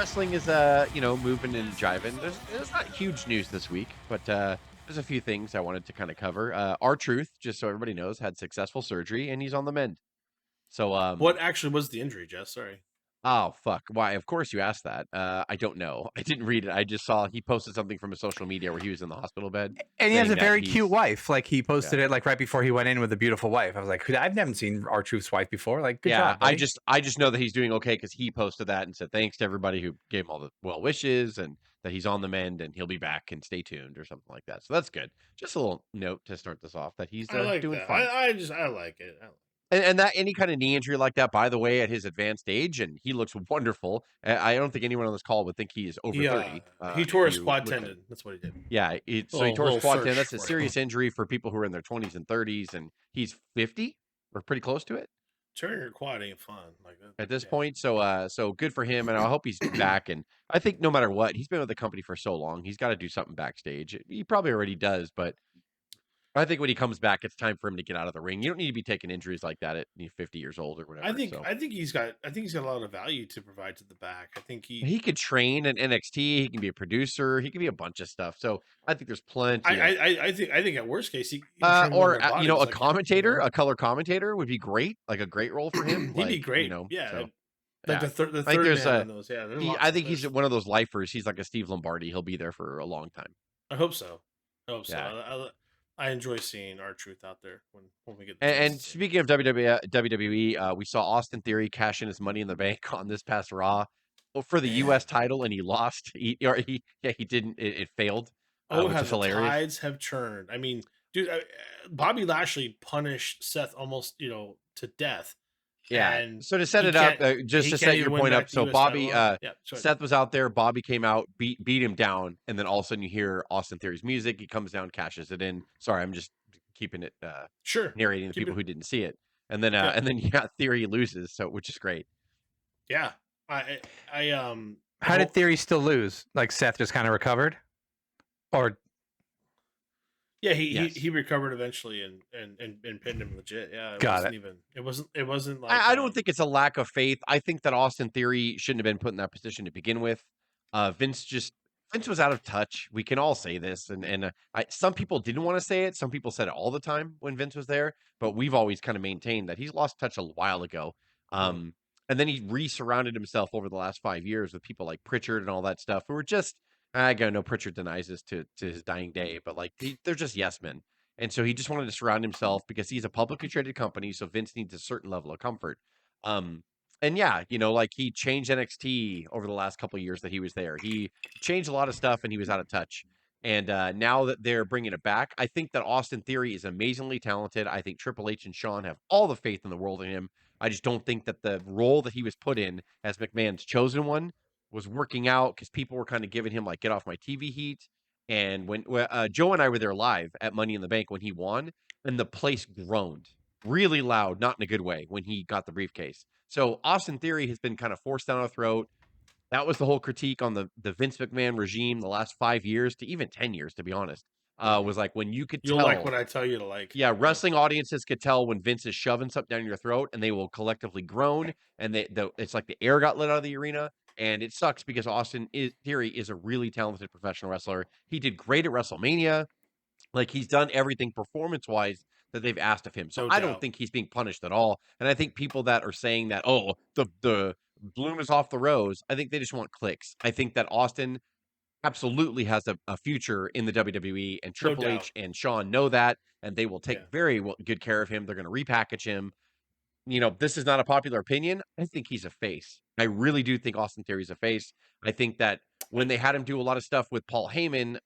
wrestling is moving and jiving. There's not huge news this week, but there's a few things I wanted to kind of cover. R-Truth, just so everybody knows, had successful surgery and he's on the mend. So What actually was the injury, Jess? Sorry. oh fuck, why? Of course you asked that. I don't know. I didn't read it. I just saw he posted something from a social media where he was in the hospital bed And he has saying a that very cute he's wife. Like he yeah. posted it like right before he went in with a beautiful wife. I was like, I've never seen our Truth's wife before. Like, good Yeah, job, buddy. I just know that he's doing okay because he posted that and said thanks to everybody who gave him all the well wishes and that he's on the mend and he'll be back and stay tuned or something like that. So that's good. Just a little note to start this off that he's I like doing that. fine. I like it. And that any kind of knee injury like that, by the way, at his advanced age, and he looks wonderful. I don't think anyone on this call would think he is over 30. He If tore his you quad look at tendon. That's what he did. yeah, so he tore his Little quad tendon. search That's a for you. serious injury for people who are in their 20s and 30s, and he's 50 or pretty close to it Tearing your quad ain't fun. Like at this yeah. point. So good for him, and I hope he's back. And I think no matter what, he's been with the company for so long, he's got to do something backstage. He probably already does, but I think when he comes back, it's time for him to get out of the ring. You don't need to be taking injuries like that at 50 years old or whatever. I think he's got a lot of value to provide to the back. I think He could train in NXT. He can be a producer. He can be a bunch of stuff. So I think there's plenty. I think at worst case he can train one of their bodies, a like, commentator, a color commentator would be great. Like a great role for him. He'd be great. Yeah. So, Like yeah. the I think third there's man a. in those. Yeah, I think he's one of those lifers. He's like a Steve Lombardi. He'll be there for a long time. I hope so. I hope so. Yeah. I enjoy seeing R-Truth out there when we get the And chance to see speaking of WWE, we saw Austin Theory cash in his Money in the Bank on this past Raw for the Man. U.S. title, and he lost. He didn't. It failed, Oh, which how is the hilarious. tides have turned. I mean, dude, Bobby Lashley punished Seth almost, to death. Yeah. And So to set it up, just to set your point up, so Bobby, Seth was out there. Bobby came out, beat him down, and then all of a sudden you hear Austin Theory's music. He comes down, cashes it in. Sorry, I'm just keeping it sure narrating to people who didn't see it, and then Theory loses, so which is great. Yeah, How did Theory still lose? Like Seth just kind of recovered, or yeah, he recovered eventually and pinned him legit. Yeah, it wasn't like I don't think it's a lack of faith. I think that Austin Theory shouldn't have been put in that position to begin with. Vince was out of touch. We can all say this, and some people didn't want to say it. Some people said it all the time when Vince was there, but we've always kind of maintained that he's lost touch a while ago. And then he re-surrounded himself over the last 5 years with people like Pritchard and all that stuff who were just, I know Pritchard denies this to his dying day, but like they're just yes men. And so he just wanted to surround himself because he's a publicly traded company, so Vince needs a certain level of comfort. And yeah, like he changed NXT over the last couple of years that he was there. He changed a lot of stuff and he was out of touch. And now that they're bringing it back, I think that Austin Theory is amazingly talented. I think Triple H and Shawn have all the faith in the world in him. I just don't think that the role that he was put in as McMahon's chosen one was working out because people were kind of giving him like get off my TV heat. And when Joe and I were there live at Money in the Bank when he won, and the place groaned really loud, not in a good way, when he got the briefcase. So Austin Theory has been kind of forced down our throat. That was the whole critique on the Vince McMahon regime the last 5 years to even 10 years, to be honest. Was like when you could you'll tell, like what I tell you to like. Yeah, wrestling audiences could tell when Vince is shoving something down your throat, and they will collectively groan, and it's like the air got let out of the arena. And it sucks because Theory is a really talented professional wrestler. He did great at WrestleMania. Like he's done everything performance-wise that they've asked of him. So I don't think he's being punished at all. And I think people that are saying that, oh, the bloom is off the rose, I think they just want clicks. I think that Austin absolutely has a future in the WWE, and Triple H and Shawn know that, and they will take very good care of him. They're going to repackage him. This is not a popular opinion. I think he's a face. I really do think Austin Theory's a face. I think that when they had him do a lot of stuff with Paul Heyman,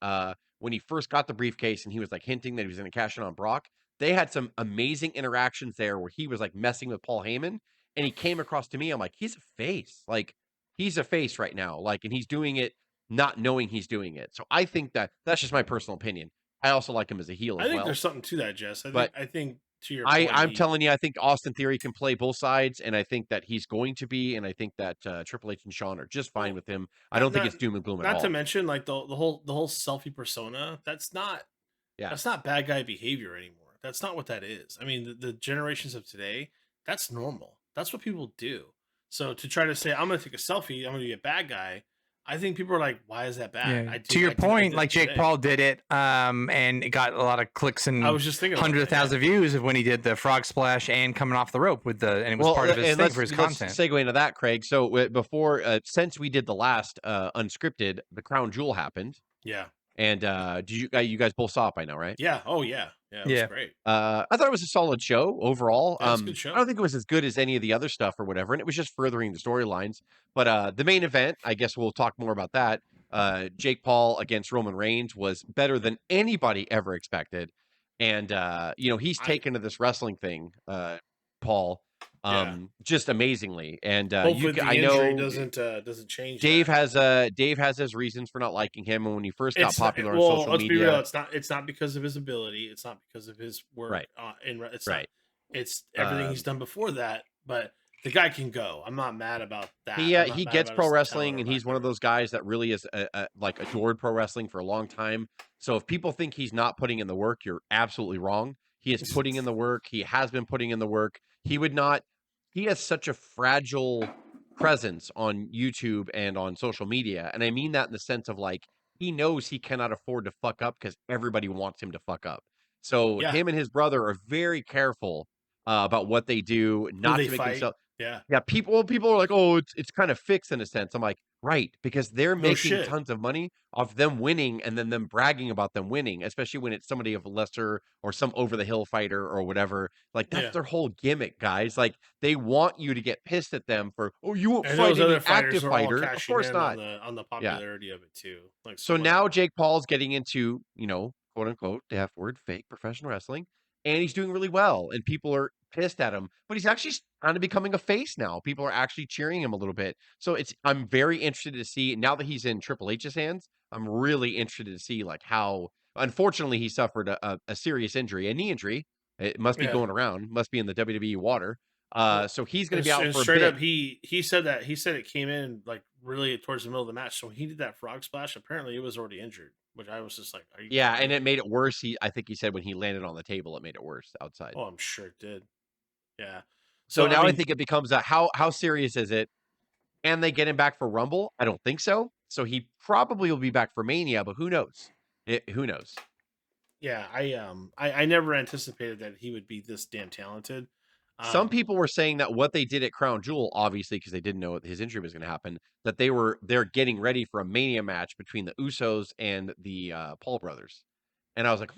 when he first got the briefcase and he was like hinting that he was going to cash in on Brock, they had some amazing interactions there where he was like messing with Paul Heyman, and he came across to me. I'm like, he's a face. Like he's a face right now. Like, and he's doing it not knowing he's doing it. So I think that's just my personal opinion. I also like him as a heel as well. I think there's something to that, Jess. I think to your point, I'm telling you, I think Austin Theory can play both sides, and I think that he's going to be, and I think that Triple H and Shawn are just fine with him. I don't think it's doom and gloom at all. Not to mention, like the whole selfie persona. That's not bad guy behavior anymore. That's not what that is. I mean, the generations of today, that's normal. That's what people do. So to try to say I'm going to take a selfie, I'm going to be a bad guy. I think people are like, why is that bad? Yeah. To your point, like Jake Paul did it, and it got a lot of clicks and I was just thinking hundreds of thousands of views when he did the frog splash and coming off the rope and it was part of his thing for his content. Let's segue into that, Craig. So before, since we did the last Unscripted, the Crown Jewel happened. Yeah. And did you guys both saw it by now, right? Yeah. Oh yeah. Yeah. It was great. I thought it was a solid show overall. Yeah, it was a good show. I don't think it was as good as any of the other stuff or whatever, and it was just furthering the storylines. But the main event, I guess we'll talk more about that. Jake Paul against Roman Reigns was better than anybody ever expected, and he's taken to this wrestling thing, Paul. Just amazingly, and I know doesn't change. Dave has his reasons for not liking him, and when he first got popular on social let's media, be real, it's not because of his ability, it's not because of his work, right? It's everything he's done before that. But the guy can go. I'm not mad about that. He gets pro wrestling, and he's one of those guys that really is like adored pro wrestling for a long time. So if people think he's not putting in the work, you're absolutely wrong. He is putting in the work. He has been putting in the work. He has such a fragile presence on YouTube and on social media. And I mean that in the sense of like, he knows he cannot afford to fuck up because everybody wants him to fuck up. So him and his brother are very careful about what they do, not to make themselves. Yeah. People are like, oh, it's kind of fixed in a sense. I'm like, right, because they're making tons of money off them winning and then them bragging about them winning, especially when it's somebody of lesser or some over the hill fighter or whatever. Like that's their whole gimmick, guys. Like they want you to get pissed at them for, oh, you won't fight any active fighter. Of course not. On the popularity of it too. Like so now Jake Paul's getting into, quote unquote, the F word, fake professional wrestling. And he's doing really well, and people are pissed at him. But he's actually kind of becoming a face now. People are actually cheering him a little bit. So I'm very interested to see, now that he's in Triple H's hands, I'm really interested to see like how, unfortunately, he suffered a serious injury, a knee injury. It must be going around, must be in the WWE water. So he's going to be out for a bit. Up, he said it came in like really towards the middle of the match. So when he did that frog splash, apparently it was already injured. Which I was just like, are you kidding? And it made it worse. I think he said when he landed on the table, it made it worse outside. Oh, I'm sure it did. Yeah. So now I think it becomes how serious is it? And they get him back for Rumble? I don't think so. So he probably will be back for Mania, but who knows? Who knows? Yeah, I never anticipated that he would be this damn talented. Some people were saying that what they did at Crown Jewel, obviously, because they didn't know his injury was going to happen, that they're getting ready for a Mania match between the Usos and the Paul brothers. And I was like,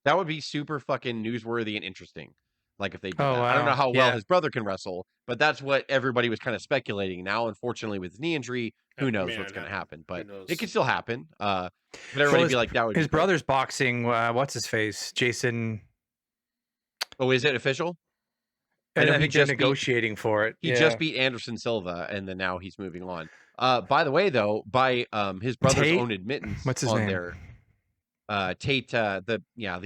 that would be super fucking newsworthy and interesting. Like if they did that. Wow. I don't know how well his brother can wrestle, but that's what everybody was kind of speculating. Now, unfortunately, with his knee injury, who knows what's going to happen? But it could still happen. But everybody be like, that would his brother's boxing. What's his face? Jason. Oh, is it official? And I think they're negotiating for it. He just beat Anderson Silva, and then now he's moving on. By the way, though, by his brother's own admittance, what's his name? There, Tate, the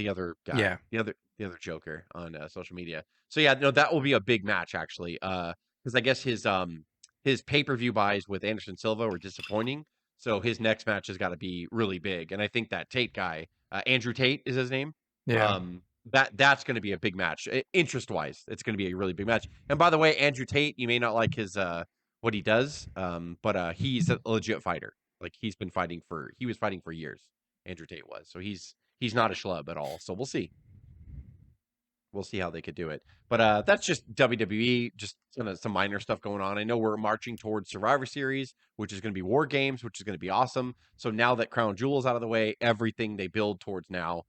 other guy, the other Joker on social media. So that will be a big match actually, because I guess his pay-per-view buys with Anderson Silva were disappointing. So his next match has got to be really big, and I think that Tate guy, Andrew Tate is his name. Yeah. That's going to be a big match. Interest-wise, it's going to be a really big match. And by the way, Andrew Tate, you may not like his what he does, but he's a legit fighter. Like he was fighting for years. Andrew Tate was. So he's not a schlub at all. So we'll see. We'll see how they could do it. But that's just WWE, just some minor stuff going on. I know we're marching towards Survivor Series, which is going to be War Games, which is going to be awesome. So now that Crown Jewel is out of the way, everything they build towards now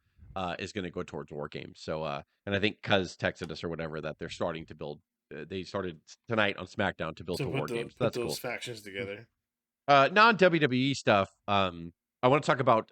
is going to go towards War Games. So, and I think Cuz texted us or whatever that they're starting to build. They started tonight on SmackDown to build for War Games. That's those cool. Factions together. Non-WWE stuff. I want to talk about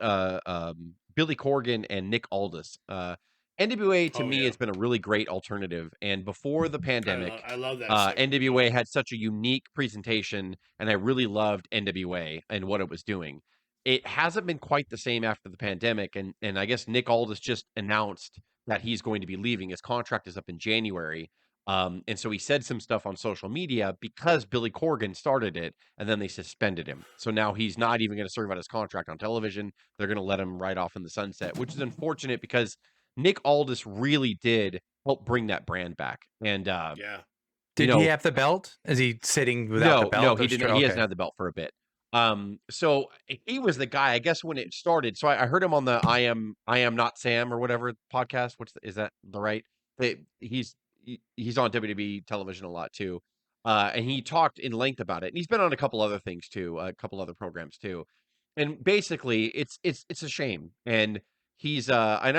Billy Corgan and Nick Aldis. NWA to me has been a really great alternative. And before the pandemic, I love that. NWA had such a unique presentation, and I really loved NWA and what it was doing. It hasn't been quite the same after the pandemic, and I guess Nick Aldis just announced that he's going to be leaving. His contract is up in January, and so he said some stuff on social media because Billy Corgan started it, and then they suspended him. So now he's not even going to serve out his contract on television. They're going to let him ride off in the sunset, which is unfortunate because Nick Aldis really did help bring that brand back. And Did he have the belt? Is he sitting without the belt? No, he didn't. He hasn't had the belt for a bit. So he was the guy, I guess, when it started. So I heard him on the I am not Sam or whatever podcast. Is that the right? He's on WWE television a lot too. And he talked in length about it. And he's been on a couple other things too, a couple other programs too. And basically it's a shame. And he's and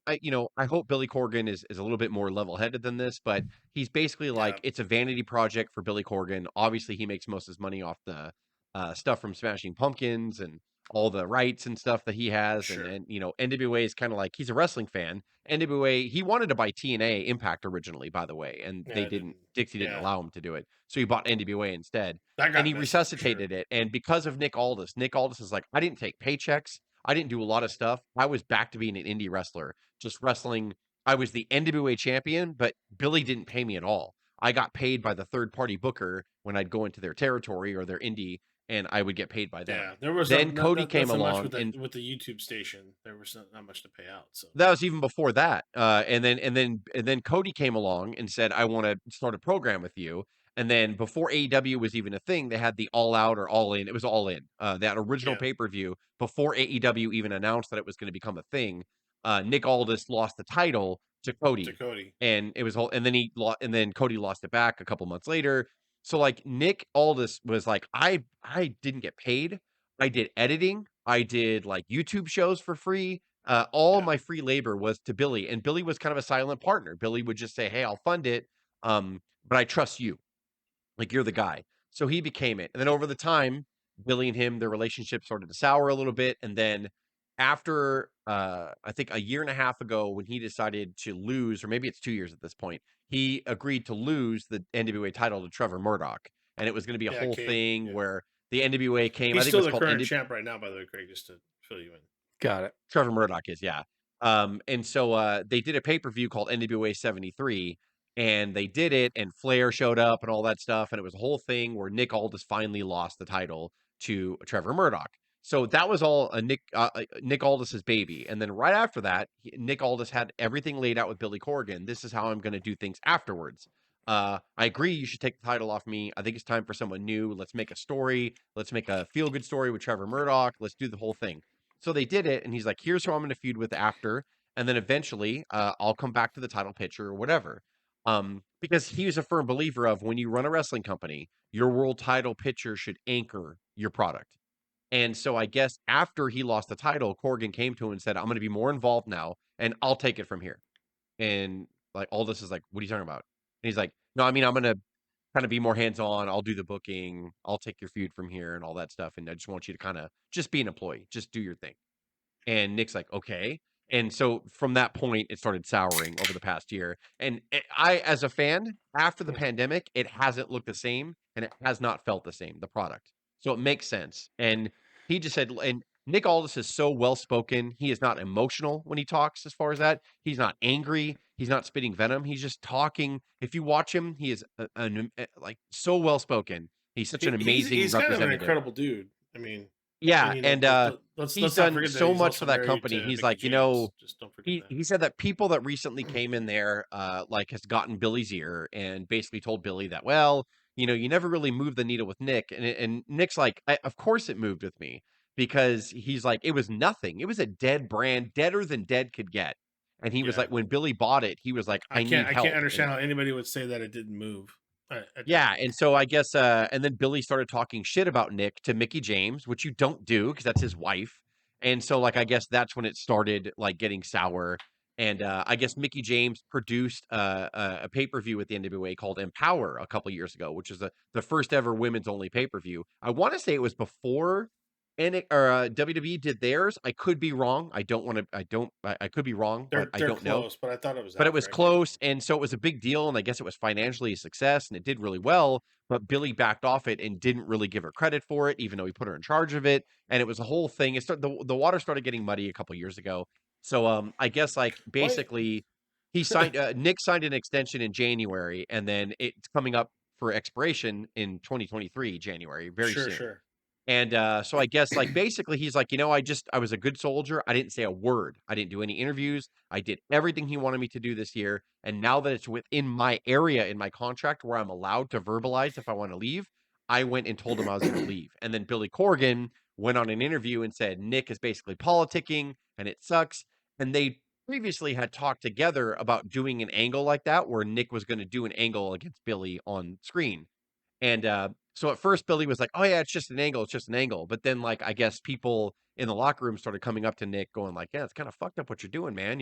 I I hope Billy Corgan is a little bit more level-headed than this, but he's basically like it's a vanity project for Billy Corgan. Obviously, he makes most of his money off the stuff from Smashing Pumpkins and all the rights and stuff that he has. Sure. And NWA is kind of like, he's a wrestling fan. NWA, he wanted to buy TNA Impact originally, by the way, and Dixie didn't allow him to do it. So he bought NWA instead. And he resuscitated it. And because of Nick Aldis is like, I didn't take paychecks. I didn't do a lot of stuff. I was back to being an indie wrestler, just wrestling. I was the NWA champion, but Billy didn't pay me at all. I got paid by the third-party booker when I'd go into their territory or their indie, and I would get paid by them. Yeah, there was then Cody came along with the YouTube station. There was not much to pay out. So that was even before that. And then Cody came along and said, "I want to start a program with you." And then before AEW was even a thing, they had the All Out or All In. It was All In. That original pay-per-view before AEW even announced that it was going to become a thing. Nick Aldis lost the title to Cody. And it was and then Cody lost it back a couple months later. So like Nick Aldis was like, I didn't get paid. I did editing. I did like YouTube shows for free. All my free labor was to Billy, and Billy was kind of a silent partner. Billy would just say, "Hey, I'll fund it, but I trust you. Like you're the guy." So he became it. And then over the time, Billy and him, their relationship started to sour a little bit. And then after I think a year and a half ago, when he decided to lose, or maybe it's 2 years at this point, he agreed to lose the NWA title to Trevor Murdoch. And it was going to be a whole thing where the NWA came. He's I think still it was the called current champ right now, by the way, Craig, just to fill you in. Got it. Trevor Murdoch is, yeah. And so they did a pay-per-view called NWA 73, and they did it, and Flair showed up and all that stuff, and it was a whole thing where Nick Aldis finally lost the title to Trevor Murdoch. So that was all Nick Aldis's baby. And then right after that, Nick Aldis had everything laid out with Billy Corgan. This is how I'm going to do things afterwards. I agree you should take the title off me. I think it's time for someone new. Let's make a story. Let's make a feel-good story with Trevor Murdoch. Let's do the whole thing. So they did it, and he's like, here's who I'm going to feud with after. And then eventually I'll come back to the title picture or whatever. Because he was a firm believer of when you run a wrestling company, your world title picture should anchor your product. And so I guess after he lost the title, Corgan came to him and said, I'm going to be more involved now, and I'll take it from here. And like all this is like, what are you talking about? And he's like, no, I mean, I'm going to kind of be more hands-on. I'll do the booking. I'll take your feud from here and all that stuff. And I just want you to kind of just be an employee. Just do your thing. And Nick's like, okay. And so from that point, it started souring over the past year. And I, as a fan, after the pandemic, it hasn't looked the same and it has not felt the same, the product. So it makes sense. And he just said, and Nick Aldis is so well-spoken. He is not emotional when he talks as far as that. He's not angry. He's not spitting venom. He's just talking. If you watch him, he is like so well-spoken. He's such an amazing he's representative. Kind of an incredible dude. I mean, yeah, and he's done so much for that company. He's like, just don't forget he said that people that recently came in there, like has gotten Billy's ear and basically told Billy that, well, you never really moved the needle with Nick. And Nick's like, of course it moved with me, because he's like, it was nothing. It was a dead brand, deader than dead could get. And he was like, when Billy bought it, he was like, I can't understand how anybody would say that it didn't move. Yeah, and so I guess, and then Billy started talking shit about Nick to Mickie James, which you don't do because that's his wife. And so, like, I guess that's when it started, like, getting sour. And I guess Mickie James produced a pay-per-view with the NWA called Empower a couple years ago, which is the first ever women's only pay-per-view. I want to say it was before WWE did theirs. I could be wrong. I could be wrong. They're I don't know. But I thought it was. But it was close, and so it was a big deal, and I guess it was financially a success, and it did really well. But Billy backed off it and didn't really give her credit for it, even though he put her in charge of it. And it was a whole thing. The water started getting muddy a couple years ago. So I guess like basically he signed Nick signed an extension in January, and then it's coming up for expiration in 2023 January, very soon. Sure. And so I guess like basically he's like, I was a good soldier. I didn't say a word. I didn't do any interviews. I did everything he wanted me to do this year. And now that it's within my area in my contract where I'm allowed to verbalize if I want to leave, I went and told him I was going to leave. And then Billy Corgan went on an interview and said Nick is basically politicking and it sucks. And they previously had talked together about doing an angle like that where Nick was going to do an angle against Billy on screen. And so at first Billy was like, "Oh yeah, it's just an angle, it's just an angle." But then like I guess people in the locker room started coming up to Nick going like, "Yeah, it's kind of fucked up what you're doing, man.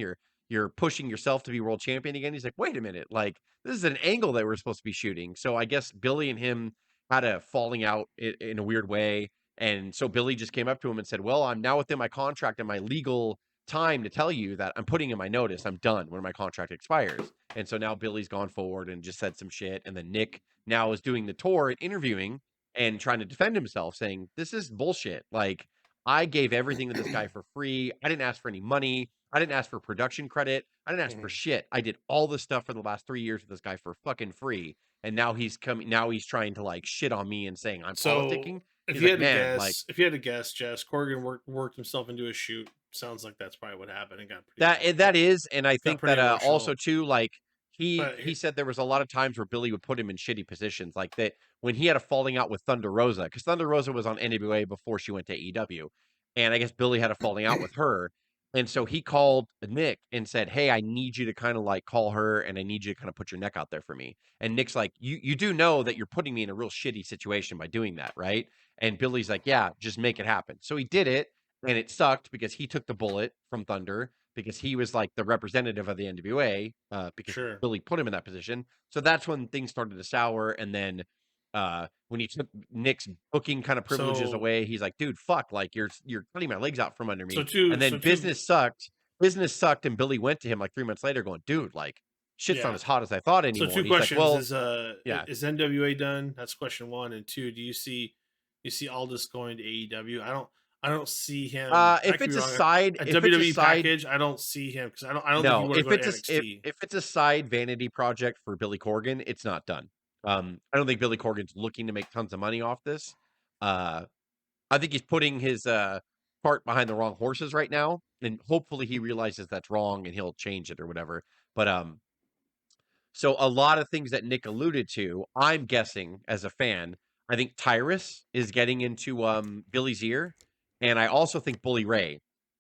You're pushing yourself to be world champion again." He's like, "Wait a minute. Like this is an angle that we're supposed to be shooting." So I guess Billy and him had a falling out in a weird way. And so Billy just came up to him and said, "Well, I'm now within my contract and my legal time to tell you that I'm putting in my notice. I'm done when my contract expires." And so now Billy's gone forward and just said some shit. And then Nick now is doing the tour and interviewing and trying to defend himself, saying, "This is bullshit. Like, I gave everything to this guy for free. I didn't ask for any money. I didn't ask for production credit. I didn't ask for shit. I did all this stuff for the last 3 years with this guy for fucking free. And now he's coming. Now he's trying to like shit on me and saying I'm politicking." If you had to guess, Jess, Corgan worked himself into a shoot. Sounds like that's probably what happened. And got that is, and I think that also too, like he said there was a lot of times where Billy would put him in shitty positions, like that when he had a falling out with Thunder Rosa, because Thunder Rosa was on NWA before she went to AEW, and I guess Billy had a falling out with her, and so he called Nick and said, "Hey, I need you to kind of like call her, and I need you to kind of put your neck out there for me." And Nick's like, "You do know that you're putting me in a real shitty situation by doing that, right?" And Billy's like, "Yeah, just make it happen." So he did it. And it sucked because he took the bullet from Thunder because he was like the representative of the NWA because Billy put him in that position. So that's when things started to sour. And then when he took Nick's booking kind of privileges away, he's like, "Dude, fuck! Like you're cutting my legs out from under me." And then business sucked. Business sucked, and Billy went to him like 3 months later, going, "Dude, like shit's not as hot as I thought anymore." So two questions: like, is NWA done? That's question one, and two, do you see Aldis going to AEW? I don't see him. If it's a side WWE package, I don't see him because I don't think he wants to go to NXT. If it's a side vanity project for Billy Corgan, it's not done. I don't think Billy Corgan's looking to make tons of money off this. I think he's putting his cart behind the wrong horses right now, and hopefully he realizes that's wrong and he'll change it or whatever. But so a lot of things that Nick alluded to, I'm guessing as a fan, I think Tyrus is getting into Billy's ear. And I also think Bully Ray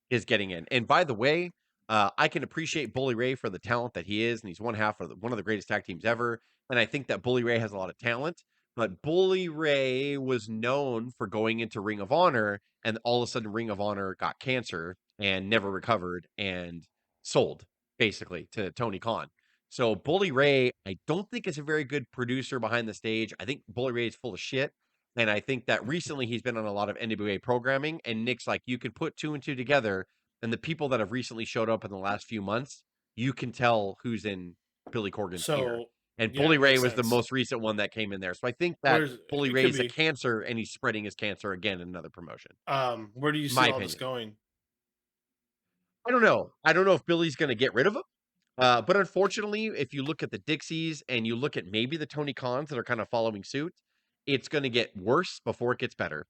is getting in. And by the way, I can appreciate Bully Ray for the talent that he is, and he's one of the greatest tag teams ever. And I think that Bully Ray has a lot of talent. But Bully Ray was known for going into Ring of Honor, and all of a sudden Ring of Honor got cancer and never recovered and sold basically to Tony Khan. So Bully Ray, I don't think is a very good producer behind the stage. I think Bully Ray is full of shit. And I think that recently he's been on a lot of NWA programming, and Nick's like, you can put 2 and 2 together, and the people that have recently showed up in the last few months, you can tell who's in Billy Corgan's ear. And Bully Ray was the most recent one that came in there. So I think that Bully Ray is a cancer, and he's spreading his cancer again in another promotion. Where do you see all this going? I don't know. I don't know if Billy's going to get rid of him. But unfortunately, if you look at the Dixies and you look at maybe the Tony Khans that are kind of following suit, it's going to get worse before it gets better.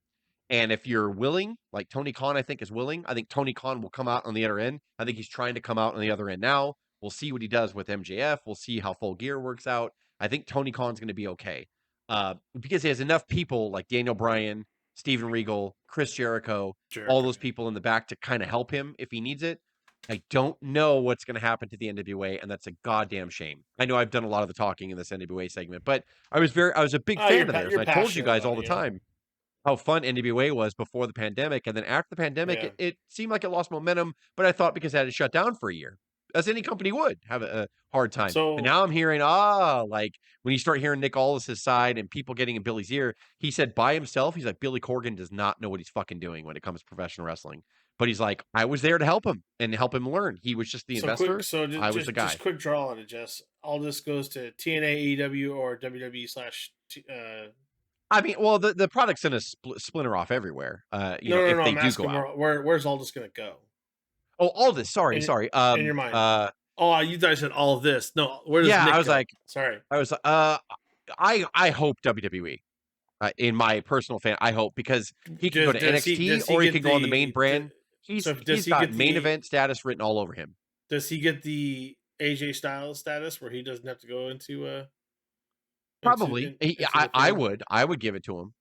And if you're willing, like Tony Khan, I think is willing. I think Tony Khan will come out on the other end. I think he's trying to come out on the other end now. We'll see what he does with MJF. We'll see how Full Gear works out. I think Tony Khan's going to be okay. Because he has enough people like Daniel Bryan, Steven Regal, Chris Jericho, all those people in the back to kind of help him if he needs it. I don't know what's going to happen to the NWA, and that's a goddamn shame. I know I've done a lot of the talking in this NWA segment, but I was a big fan of theirs. And I told you guys all the time how fun NWA was before the pandemic, and then after the pandemic, it seemed like it lost momentum. But I thought because it had to shut down for a year, as any company would have a hard time. So, and now I'm hearing, like when you start hearing Nick Aldis' side and people getting in Billy's ear, he said by himself, he's like, Billy Corgan does not know what he's fucking doing when it comes to professional wrestling. But he's like, I was there to help him and help him learn. He was just the investor. I was the guy. Just quick draw on it, Jess. Aldis goes to TNA, AEW, or WWE / I mean, well, the product's going to splinter off everywhere. If they do go out. Where's Aldis going to go? Oh, Aldis. Sorry. In your mind. You guys said all of this. No, where does Nick I was go? like, sorry. I was I hope WWE. in my personal fan. I hope because he can go to NXT or he can go on the main brand. He's got main event status written all over him. Does he get the AJ Styles status where he doesn't have to go into probably? I would give it to him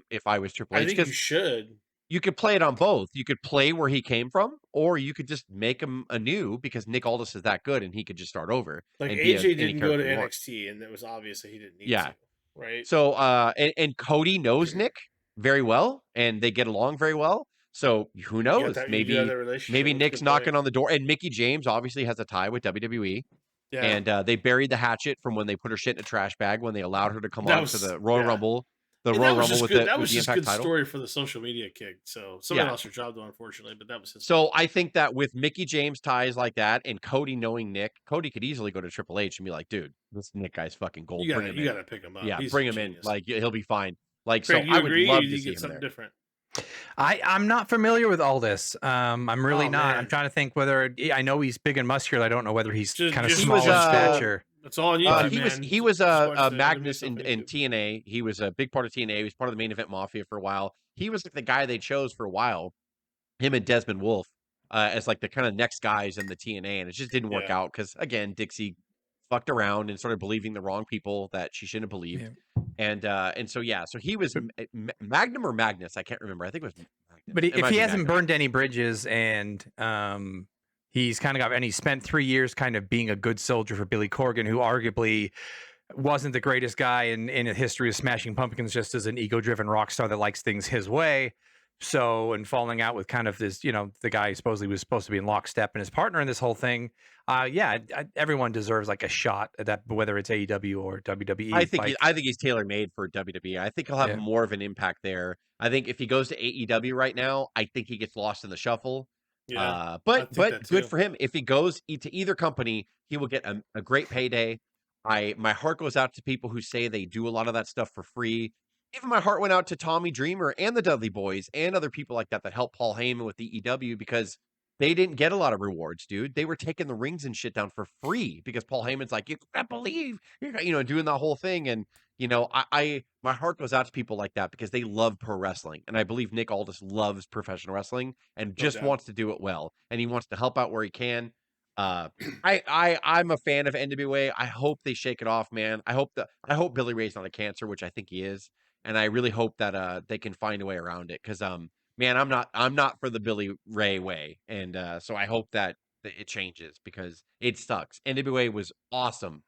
if I was Triple H. I think you should. You could play it on both. You could play where he came from, or you could just make him anew because Nick Aldis is that good and he could just start over. Like AJ didn't go to NXT, and it was obvious that he didn't need to. Right. So and Cody knows Nick very well, and they get along very well. So who knows? Maybe Nick's knocking on the door, and Mickie James obviously has a tie with WWE. Yeah. And they buried the hatchet from when they put her shit in a trash bag when they allowed her to come on to the Royal Rumble. The Royal Rumble with that was the just Impact good title. Story for the social media kick. So somebody lost their job though, unfortunately, but that was his. So I think that with Mickie James ties like that and Cody knowing Nick, Cody could easily go to Triple H and be like, "Dude, this Nick guy's fucking gold. You gotta pick him up. Yeah, bring him in. Like he'll be fine. Like Craig, so, I would love to see see him something there. different. I'm not familiar with all this. I'm really not. Man. I'm trying to think whether I know he's big and muscular. I don't know whether he's kind of small in stature. That's all on YouTube, he was Magnus in TNA. He was a big part of TNA. He was part of the Main Event Mafia for a while. He was like the guy they chose for a while. Him and Desmond Wolfe as like the kind of next guys in the TNA, and it just didn't work out because again, Dixie fucked around and started believing the wrong people that she shouldn't have believed. Yeah. And so he was Magnum or Magnus. I can't remember. I think it was Magnus. But if he hasn't burned any bridges and he's kind of got, and he spent 3 years kind of being a good soldier for Billy Corgan, who arguably wasn't the greatest guy in a history of Smashing Pumpkins, just as an ego-driven rock star that likes things his way. So, and falling out with kind of this, the guy who supposedly was supposed to be in lockstep and his partner in this whole thing. Everyone deserves like a shot at that, whether it's AEW or WWE. I think he's tailor-made for WWE. I think he'll have more of an impact there. I think if he goes to AEW right now, I think he gets lost in the shuffle. Yeah, but good for him. If he goes to either company, he will get a great payday. My heart goes out to people who say they do a lot of that stuff for free. Even my heart went out to Tommy Dreamer and the Dudley Boys and other people like that helped Paul Heyman with the EW because they didn't get a lot of rewards, dude. They were taking the rings and shit down for free because Paul Heyman's like, you can't believe, doing that whole thing. And, my heart goes out to people like that because they love pro wrestling. And I believe Nick Aldis loves professional wrrestling and just wants to do it well. And he wants to help out where he can. I'm a fan of NWA. I hope they shake it off, man. I hope Billy Ray's not a cancer, which I think he is. And I really hope that they can find a way around it because man, I'm not for the Billy Ray way, and so I hope that it changes because it sucks. NWA was awesome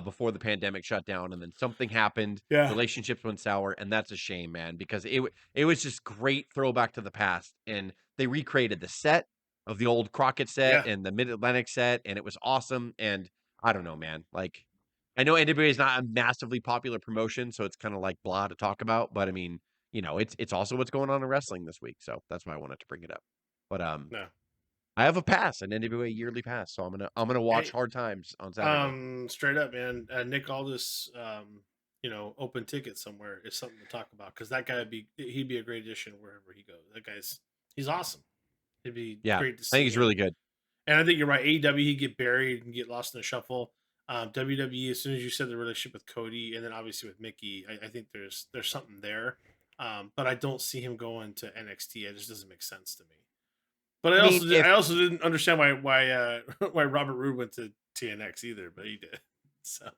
before the pandemic shut down, and then something happened. Yeah. Relationships went sour, and that's a shame, man. Because it was just great throwback to the past, and they recreated the set of the old Crockett set and the Mid Atlantic set, and it was awesome. And I don't know, man, like. I know NWA is not a massively popular promotion, so it's kind of like blah to talk about. But I mean, it's also what's going on in wrestling this week, so that's why I wanted to bring it up. But I have a pass, an NWA yearly pass, so I'm gonna watch Hard Times on Saturday. Straight up, man, Nick Aldis, open ticket somewhere is something to talk about because that guy he'd be a great addition wherever he goes. That he's awesome. He'd be great to see. I think he's really good. And I think you're right. AEW, he'd get buried and get lost in the shuffle. WWE, as soon as you said the relationship with Cody and then obviously with Mickie, I think there's something there. But I don't see him going to NXT. It just doesn't make sense to me. But I also didn't understand why Robert Roode went to TNX either, but he did. So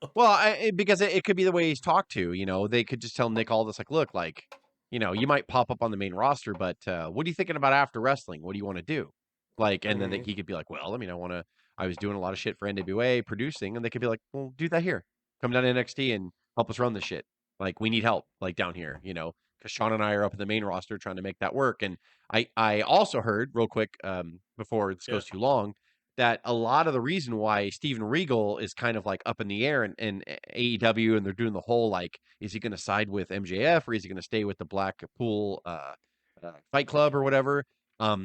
because it could be the way he's talked to. They could just tell Nick Aldis like, look, like, you might pop up on the main roster, but what are you thinking about after wrestling? What do you want to do? Like, and then he could be like, well, I was doing a lot of shit for NWA producing, and they could be like, well, do that here. Come down to NXT and help us run this shit. Like, we need help, like, down here, because Sean and I are up in the main roster trying to make that work. And I also heard, real quick, before this goes too long, that a lot of the reason why Steven Regal is kind of, like, up in the air in AEW, and they're doing the whole, like, is he going to side with MJF, or is he going to stay with the Blackpool Fight Club or whatever?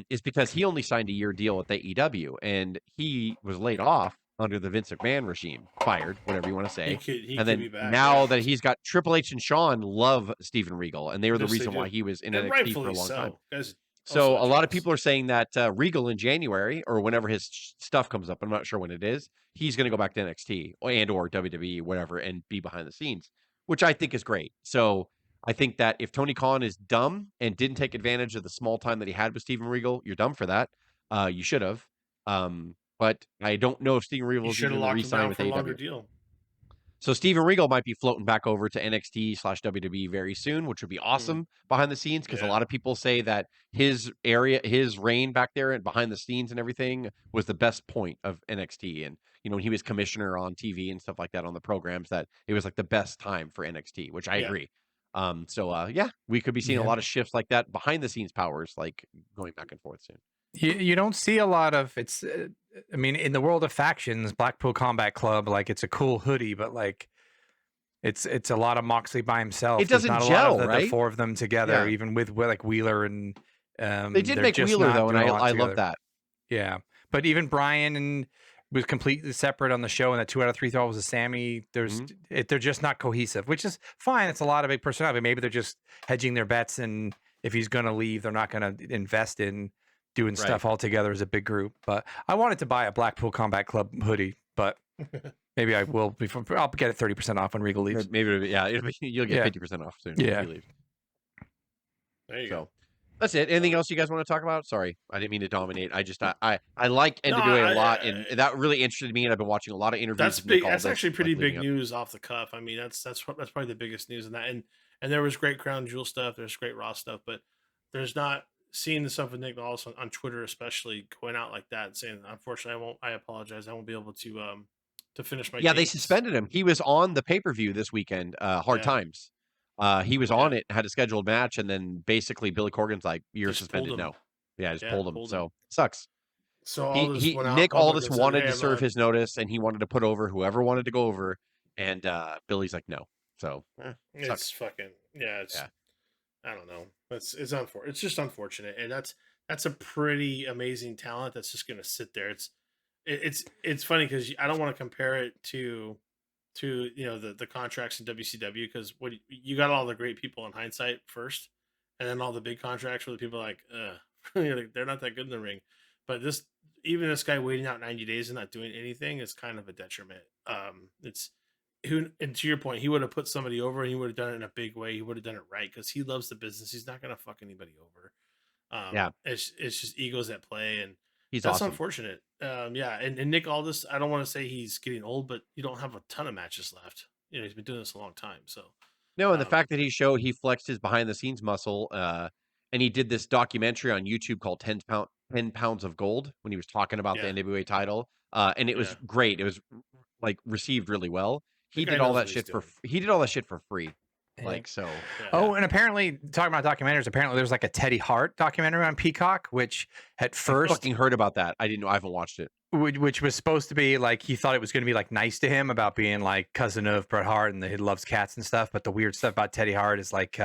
Is because he only signed a year deal with AEW, and he was laid off under the Vince McMahon regime, fired, whatever you want to say. And then now that he's got Triple H and Sean love Steven Regal, and they were the reason why he was in NXT for a long time. So a lot of people are saying that Regal in January or whenever his stuff comes up, I'm not sure when it is, he's going to go back to NXT and or WWE, whatever, and be behind the scenes, which I think is great. So I think that if Tony Khan is dumb and didn't take advantage of the small time that he had with Steven Regal, you're dumb for that. You should have. But I don't know if Steven Regal You is should even have going to locked him re-sign down with for a longer AEW. deal. So Steven Regal might be floating back over to NXT/WWE very soon, which would be awesome behind the scenes, because a lot of people say that his reign back there and behind the scenes and everything was the best point of NXT. And, when he was commissioner on TV and stuff like that on the programs, that it was like the best time for NXT, which I agree. So we could be seeing a lot of shifts like that behind the scenes powers, like going back and forth soon. You don't see a lot of it's. I mean, in the world of factions, Blackpool Combat Club, like it's a cool hoodie, but like it's a lot of Moxley by himself. It doesn't There's not gel, a lot of the right? four of them together, even with like Wheeler and They did they're make just Wheeler not though, and doing a lot I together. love that. Yeah, but even Brian and was completely separate on the show, and that 2 out of 3 thought was a Sammy. They're just not cohesive, which is fine. It's a lot of big personality. Maybe they're just hedging their bets, and if he's going to leave, they're not going to invest in doing stuff all together as a big group. But I wanted to buy a Blackpool Combat Club hoodie, but maybe I will. I'll get it 30% off when Regal leaves. Maybe you'll get 50% off soon. Yeah. If you leave. There you go. That's it. Anything else you guys want to talk about? Sorry, I didn't mean to dominate. I just I like NWA a lot, and that really interested me. And I've been watching a lot of interviews. That's with big. Nick That's Aldis, actually pretty like, big news off the cuff. I mean, that's probably the biggest news in that. And there was great Crown Jewel stuff. There's great Raw stuff, but there's not seeing the stuff with Nick Aldis on Twitter, especially going out like that and saying, "Unfortunately, I apologize. I won't be able to finish my." Yeah, they dates." suspended him. He was on the pay-per-view this weekend. Hard Times. He was on it, had a scheduled match, and then basically Billy Corgan's like, "You're Just suspended." No. Yeah, just pulled him. pulled So sucks. So Aldis went out Nick public Aldis and said, wanted "Hey, to I'm serve not-" his notice, and he wanted to put over whoever wanted to go over, and Billy's like, no. So It's sucks. fucking I don't know. It's unfortunate. It's just unfortunate, and that's a pretty amazing talent that's just gonna sit there. It's funny because I don't want to compare it to the contracts in WCW, because what you got all the great people in hindsight first, and then all the big contracts where the people are like, they're not that good in the ring. But this guy waiting out 90 days and not doing anything is kind of a detriment. And to your point, he would have put somebody over, and he would have done it in a big way. He would have done it right because he loves the business. He's not gonna fuck anybody over. It's just egos at play, and that's awesome. unfortunate. And Nick Aldis, I don't want to say he's getting old, but you don't have a ton of matches left. He's been doing this a long time. So no, and the fact that he flexed his behind the scenes muscle, and he did this documentary on YouTube called 10 Pounds of Gold when he was talking about the NWA title, and it was great. It was like received really well. He did all that shit for free. Like, so. Oh, and apparently, talking about documentaries, apparently there's like a Teddy Hart documentary on Peacock, which at first I fucking heard about that. I didn't know. I haven't watched it. Which was supposed to be like, he thought it was going to be like nice to him about being like cousin of Bret Hart and that he loves cats and stuff. But the weird stuff about Teddy Hart is like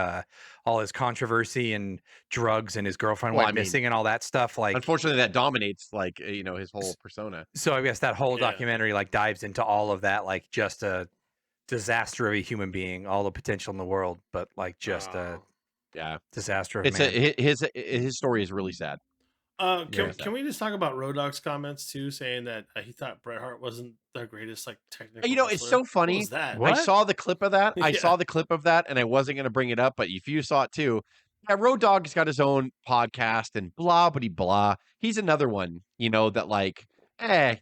all his controversy and drugs and his girlfriend went missing and all that stuff. Like, unfortunately, that dominates like his whole persona. So I guess that whole documentary like dives into all of that, like just a disaster of a human being, all the potential in the world, but like just a disaster of man. His story is really sad. Can we just talk about Road Dogg's comments too, saying that he thought Bret Hart wasn't the greatest like technical wrestler? It's so funny. What was that? I saw the clip of that. I saw the clip of that, and I wasn't going to bring it up, but if you saw it too, Road Dogg's got his own podcast and blah blah blah. He's another one, that like,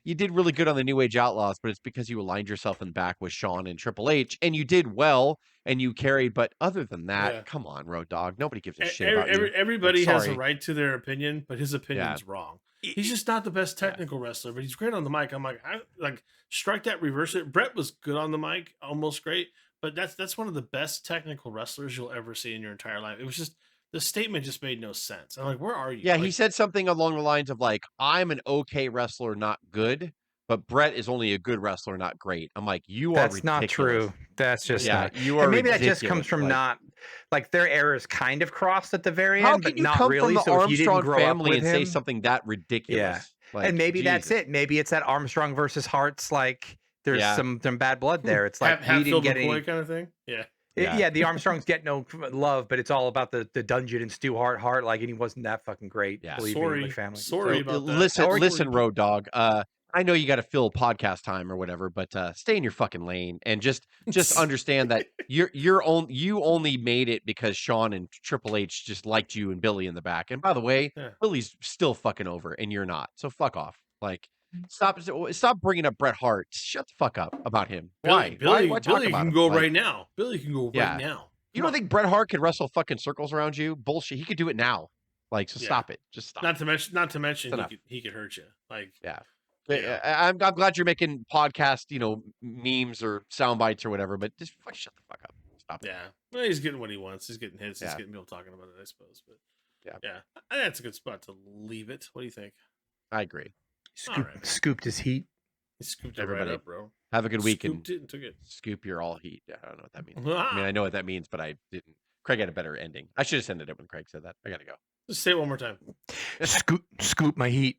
you did really good on the New Age Outlaws, but it's because you aligned yourself in the back with Shawn and Triple H, and you did well, and you carried. But other than that, come on, Road Dogg. Nobody gives a shit about you. Everybody has a right to their opinion, but his opinion's wrong. He's just not the best technical wrestler, but he's great on the mic. I'm like, strike that, reverse it. Brett was good on the mic, almost great, but that's one of the best technical wrestlers you'll ever see in your entire life. It was just, the statement just made no sense. I'm like, where are you? Yeah, he said something along the lines of like, I'm an okay wrestler, not good, but Brett is only a good wrestler, not great. I'm like, that's not true. That's just not. You are. And maybe ridiculous. That just comes from not like their errors kind of crossed at the very How end, can but you not come really. from the So if you didn't Armstrong grow up family with and him, say something that ridiculous? Yeah, like, and maybe Jesus. that's it. Maybe it's that Armstrong versus Hart's. Like there's some bad blood there. It's like we didn't get any kind of thing. The Armstrongs get no love, but it's all about the Dungeon and Stu Hart. Like, and he wasn't that fucking great. Yeah, believe me, my family. Sorry about that. Listen, Road Dogg. I know you got to fill podcast time or whatever, but stay in your fucking lane and just understand that you only made it because Sean and Triple H just liked you and Billy in the back. And by the way, Yeah. Billy's still fucking over, and you're not. So fuck off. Like, stop bringing up Bret Hart. Shut the fuck up about him. Why? Billy Why talk about can him? go Like, right now. Billy can go Yeah. right now. You don't think Bret Hart could wrestle fucking circles around you? Bullshit. He could do it now. Like, so Yeah. stop it. Just stop. Not to mention enough. he could hurt you. Like, Yeah. Yeah. I'm glad you're making podcast, memes or sound bites or whatever, but just shut the fuck up. Stop it. yeah. Well, he's getting what he wants. He's getting hits. He's Yeah. getting people talking about it, I suppose. But Yeah. I think that's a good spot to leave it. What do you think? I agree. Alright. Scooped his heat. He scooped it Everybody. right up, bro. Have a good week and Scooped it and took it. scoop your all heat. I don't know what that means. I mean, I know what that means, but I didn't. Craig had a better ending. I should have sent it up when Craig said that. I gotta go. Just say it one more time. Scoop my heat.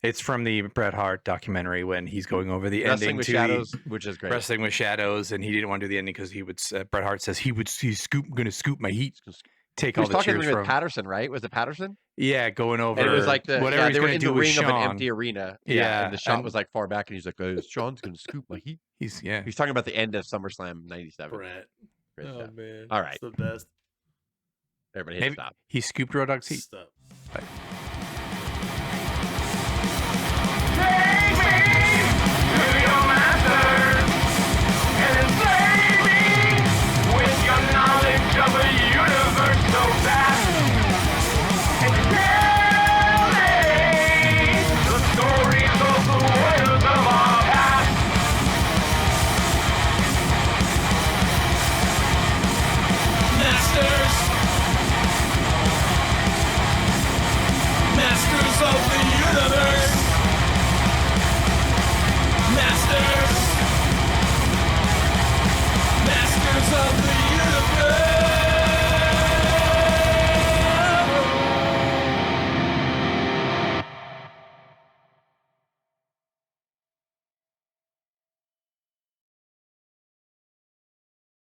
It's from the Bret Hart documentary when he's going over the Wrestling ending with to Shadows, which is great. Wrestling with Shadows, and he didn't want to do the ending because he would. Bret Hart says he's gonna scoop my heat. Take He all was the talking cheers with from. Patterson, right? Was it Patterson? Yeah, going over. And it was like whatever he's they were gonna in do the with ring of an Sean. empty arena. Yeah, and the shot and- was like far back, and he's like, "Sean's gonna scoop my heat." He's He's talking about the end of SummerSlam '97. Brett. Great Oh stuff. man. All right. It's the best. Everybody hit Maybe stop. he scooped Road Dogg's heat. Stop. Bye.